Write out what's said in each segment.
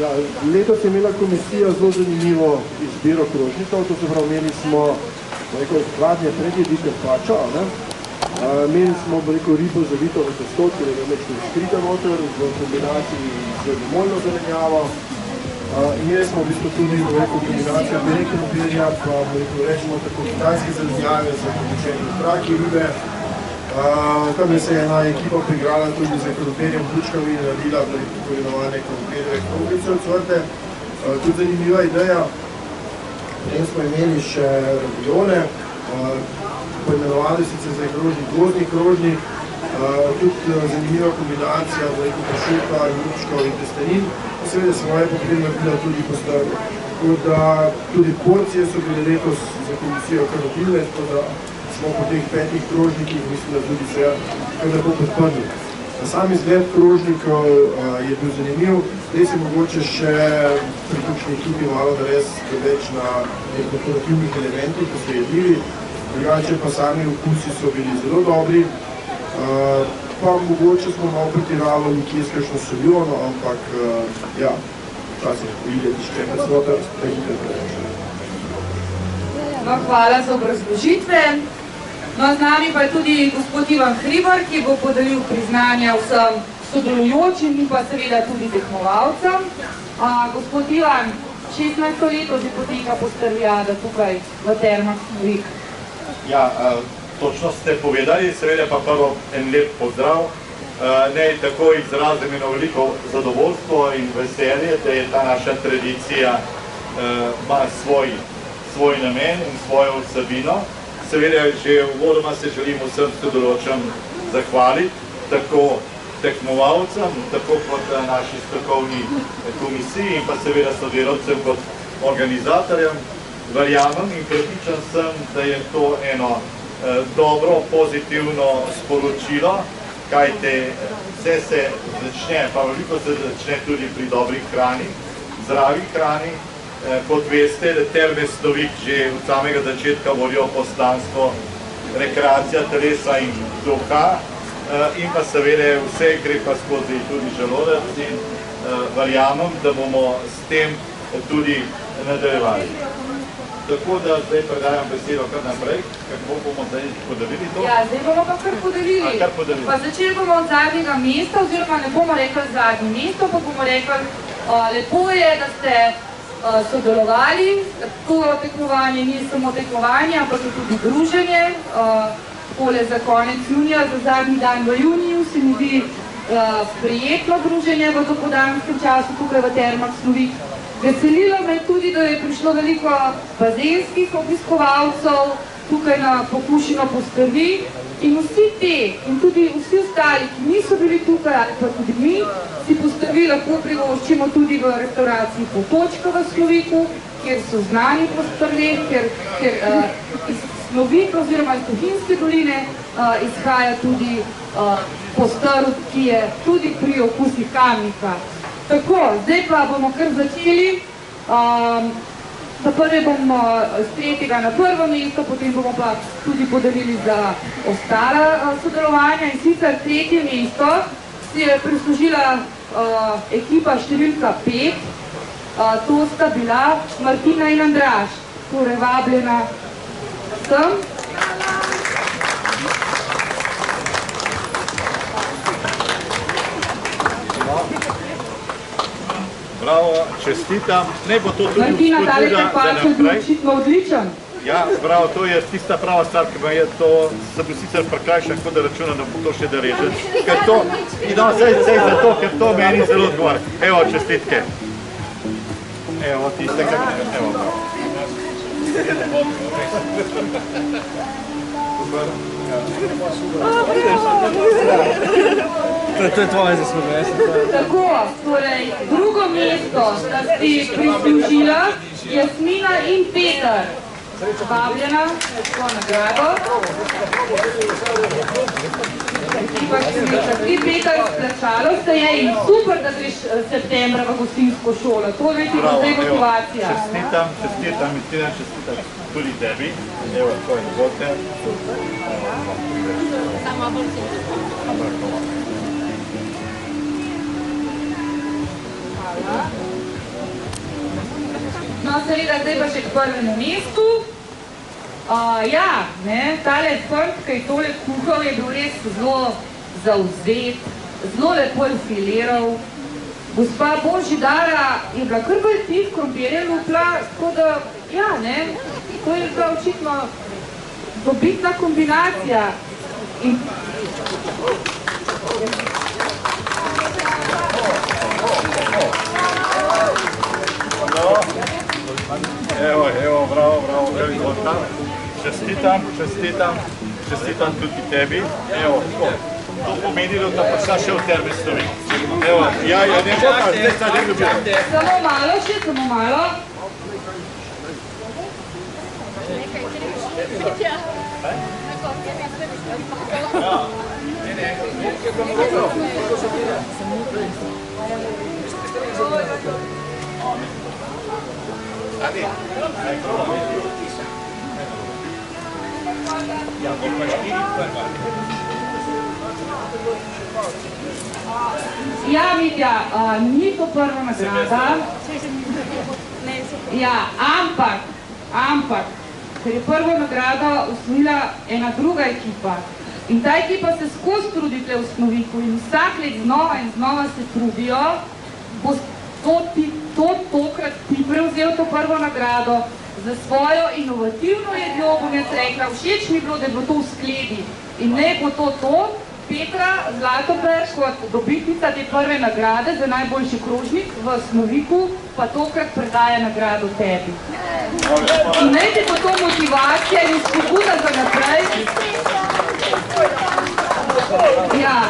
Ja, letos je imela komisija zelo zanimivo izbiro krožnikov, to se pravi, imeli smo hladnje predjedi karpačo, imeli smo ribo zavito v testo, ki je nekaj skrita noter v kombinaciji z limonno zelenjavo. Imeli smo v bistvu tudi kombinacijo bele krompirja, pa rečemo tako kitajske zelenjave za pokočenje traki ribe. Tam je se ena ekipa prigrala tudi z krompirjem bučkami in naredila tako imenovane krompirjeve kroglice odcvrte. Tudi zanimiva ideja. Potem smo imeli še raviole, poimenovali sicer za krožnik, gozdni krožnik, tudi zanimiva kombinacija pršuta, jurčkov in testenin. Seveda se moje potem naredila tudi postrvi. Tako da tudi porcije so bile letos za komisijo kar obilne, tako da smo po teh 5 krožnikih, mislim, da tudi se kar lepo podprli. Sam izgled krožnikov je bil zanimiv, zdaj se mogoče še pri tukšni ekipi malo narediti več na dekorativnih elementih, ko so jedljivi, drugače pa sami okusi so bili zelo dobri, pa mogoče smo malo pretiravali kje s kakšno soljo, ampak ja, včasih poide tišče presnota, da hitro preveč. No, hvala za obrazložitve. No, z nami pa je tudi gospod Ivan Hribar, ki bo podelil priznanja vsem sodelujočim in pa seveda tudi tekmovalcem. Gospod Ivan, 16. leto že poteka postrvijada tukaj v Termah Snovik. Ja, točno ste povedali, seveda pa prvo en lep pozdrav. Naj tako izrazim eno veliko zadovoljstvo in veselje, da je ta naša tradicija ima svoj namen in svojo vsebino. Seveda že uvodoma se želim vsem sodelujočim zahvaliti, tako tekmovalcem, tako kot naši strokovni komisiji in pa seveda sodelavcem kot organizatorjem. Verjamem in prepričan sem, da je to eno dobro, pozitivno sporočilo, kajte vse se začne, pa veliko se začne tudi pri dobri hrani, zdravi hrani. Kot veste, da Terme Snovik že od samega začetka vodijo poslanstvo rekreacija telesa in duha in pa seveda vse gre pa skozi tudi želodec in verjamem, da bomo s tem tudi nadaljevali. Tako da zdaj predajam besedo kar naprej, kako bomo zdaj podelili to? Ja, zdaj bomo pa kar podelili. Pa začeli bomo od zadnjega mesta, oziroma ne bomo rekli zadnje mesto, pa bomo rekli, lepo je, da ste sodelovali. To tekmovanje ni samo tekmovanje, ampak tudi druženje. Tole za konec junija, za zadnji dan v juniju se mi zdi prijetno druženje v dopoldanskem času tukaj v Termah Snovik. Veselilo me tudi, da je prišlo veliko bazenskih obiskovalcev tukaj na Pokušino postrvi in vsi te in tudi vsi ostali, ki niso bili tukaj ali pa tudi mi, si postrvi lahko privoščimo tudi v restauraciji Potočka v Sloviku, kjer so znani postrvi, ker iz Slovika oziroma iz Tuhinjske doline izhaja tudi postrv, ki je tudi pri okusi Kamnika. Tako, zdaj pa bomo kar začeli. Najprej bomo z tretjega na prvo mesto, potem bomo pa tudi podelili za ostala sodelovanja. In sicer tretje mesto si je prislužila ekipa številka 5. To sta bila Martina in Andraž. Torej vabljena sem. Bravo, čestitam. Ne bo to tudi Martina, tale karpač je bil očitno odličen. Ja, bravo, to je tista prava stvar, ki me je to, sem bil sicer prekrajšan, kot da računam, da bo to še da režem. Ker to, no, zdaj zato, ker to meni zelo odgovar. Evo, čestitke. Evo, tiste, evo, bravo. To je tvoje zasluge, jaz sem to. Tako, torej, drugo mesto sta si prislužila Jasmina in Peter. Vabljena, tako nagrado. Ti Peter, splačalo se je in super, da greš septembra v gostinsko šolo. To je ti zdaj motivacija. Čestitam, tudi tebi. Evo, to je dovolte. Samo bolj. Hvala. No, seveda, zdaj pa še k prvemu mestu. Ja, tale fant, ki je tole kuhal, je bil res zelo zavzet, zelo lepo je filiral. Gospa Božidara je bila kar bolj tih, krompirje lupla, tako da, ja, to je bila očitno dobitna kombinacija. Evo, bravo, čestitam tudi tebi. Evo, to pomeni, da pa šta še v terme stovi. Evo, ja, ne bo pa, zdaj sta ne ljubila. Samo malo še, samo malo. Ja, Mitja, ni to prva nagrada. Ja, ampak, ker je prvo nagrado osvojila ena druga ekipa. In ta ekipa se skozi trudi v Osnoviku in vsak let znova in znova se trudijo, bo tokrat ti prevzel to prvo nagrado za svojo inovativno jedjo, bom jaz rekla, všeč mi bilo, da je bilo to v skledi. In ne bo to, Petra Zlatoberg kot dobitnica te prve nagrade za najboljši krožnik v Osnoviku, pa tokrat predaja nagrado tebi. In naj ti bo to motivacija in spodbuda za naprej. Ja,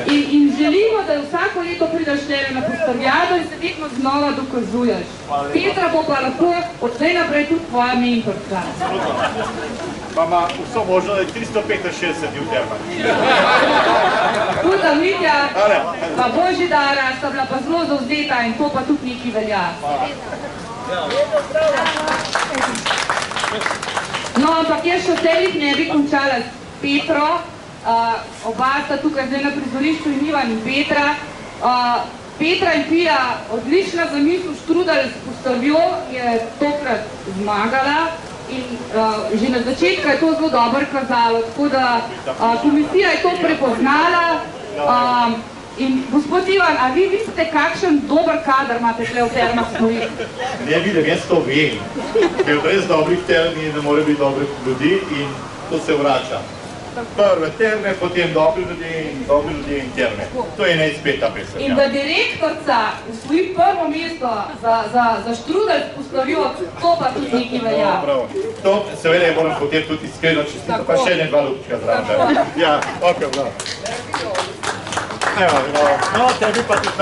in želimo, da vsako leto prideš tebe na postavljado in se vedno znova dokazuješ. Petra bo pa lahko od zdaj naprej tudi tvoja mentorka. Pa ima vso možno, da je 365 v termah. Tudi Mitja, pa Božidara sta bila pa zelo zavzeta in to pa tudi nekaj velja. No, ampak jaz še vselih ne bi končala s Petro. Oba sta tukaj zdaj na prizorišču in Ivan in Petra. Petra in Pija, odlična zamisel štrudel s postavjo, je tokrat zmagala in že na začetku je to zelo dobro kazalo, tako da komisija je to prepoznala. In gospod Ivan, a vi vidite, kakšen dober kader imate tukaj v termah Osnovik? Ne vidim, jaz to vem, ker brez dobrih term ne more biti dobrih ljudi in to se vrača. Prve terme, potem dobri ljudje in terme. To je neizpeta pesem. In da direktorca osvoji prvo mesto za štrudel s postavjo, to pa tudi nekaj velja. Bravo. To seveda je moram potem tudi iskreno čestiti, pa še ne dva lupčka zraven. Ja, ok, bravo. No, tebi pa tudi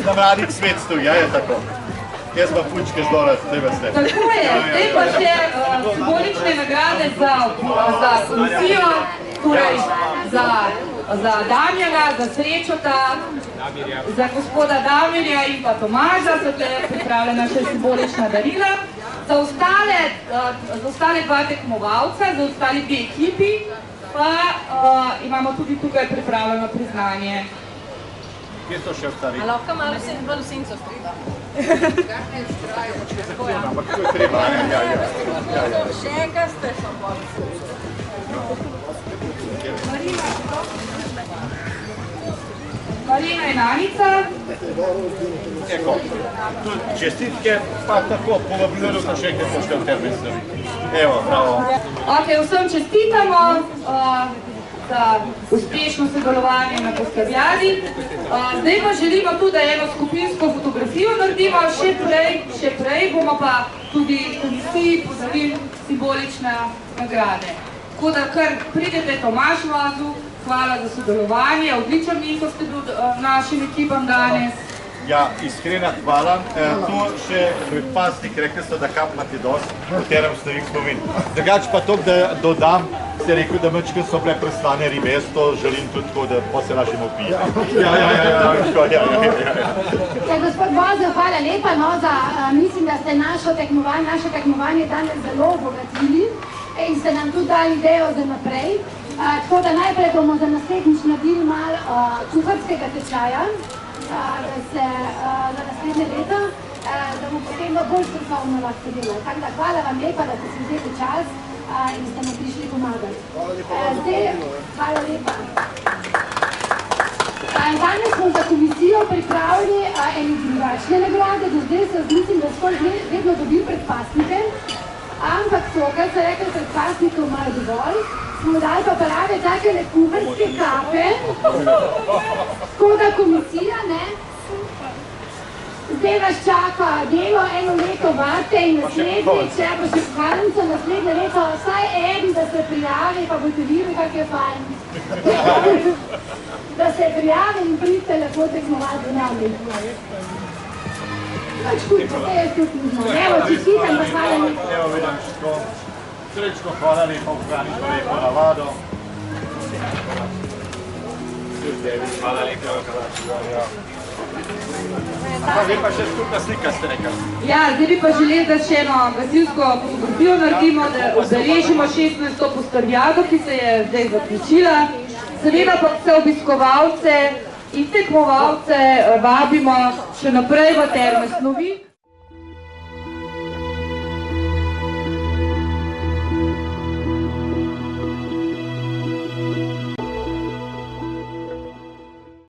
na mladih svet stoji, ja je tako. Jaz pa pučke zdora, zdaj vas ne. Tako je, zdaj pa še simbolične nagrade za komisijo, torej za Damjana, za Srečota, za gospoda Damirja in pa Tomaža, so tukaj pripravljena še simbolična darila. Za ostale dva tekmovalca, za ostali dve ekipi, pa imamo tudi tukaj pripravljeno priznanje. Kje so še ostali? A lahko malo bolj v senco strida? Ampak to je treba, ja. Še enkrat ste šel bolj v senco. Marina in Anica. Eko, čestitke, pa tako, povabljeno pa še enkrat pošte v termin Osnovik. Evo, bravo. Ok, vsem čestitamo za uspešno sodelovanje na postavljadi. Zdaj pa želimo tudi eno skupinsko fotografijo naredimo, še prej bomo pa tudi komisiji podarili simbolične nagrade. Tako da kar pridete Tomaž Vazu, hvala za sodelovanje, odličen mentor ste bil našim ekipam danes. Ja, iskrena hvala. To še predpasnik, rekli so, da kapmati dosti, v katerem Osnovik spomin. Drugač pa to, da dodam, ste rekel, da mečke so bile prestane ribe, jaz to želim tudi tako, da pa se našim opije. Ja. Gospod Vozel, hvala lepa, mislim, da ste naše tekmovanje danes zelo obogatili in ste nam tudi dali idejo za naprej. Tako da najprej bomo za naslednjič naredili malo kuharskega tečaja, za naslednje leto, da bomo potem bolj strokovno lahko delali. Tako da hvala vam lepa, da ste si vzeli čas in ste nam prišli pomagati. Hvala lepa. Danes smo za komisijo pripravili ene drugačne nagrade, do zdaj se mislim, da skoraj vedno dobil predpasnike, ampak tokrat so rekli, predpasnikov imajo dovolj, smo dali pa prave takele kuharske kape, tako da komisija, ne, zdaj vas čaka delo, eno leto vate in naslednjič, če pa še pokalimco, naslednje leto vsaj eden, da se prijavi, pa boste videli, kak je fajn. Da se prijavi in pridite lepo tekmovati z nami. Pač tudi, potem jaz tudi nizmo. Evo, čestitam, pa hvala lepo. Evo, vidim, srečno, hvala lepo, ohranite lepo navado. Hvala lepo. Zdaj pa še skupna slika ste rekli. Ja, zdaj bi pa želeli, da še eno gasilsko fotografijo naredimo, da obeležimo 16. postrvjado, ki se je zdaj zaključila. Seveda pa vse obiskovalce in tekmovalce vabimo še naprej v Terme Snovik.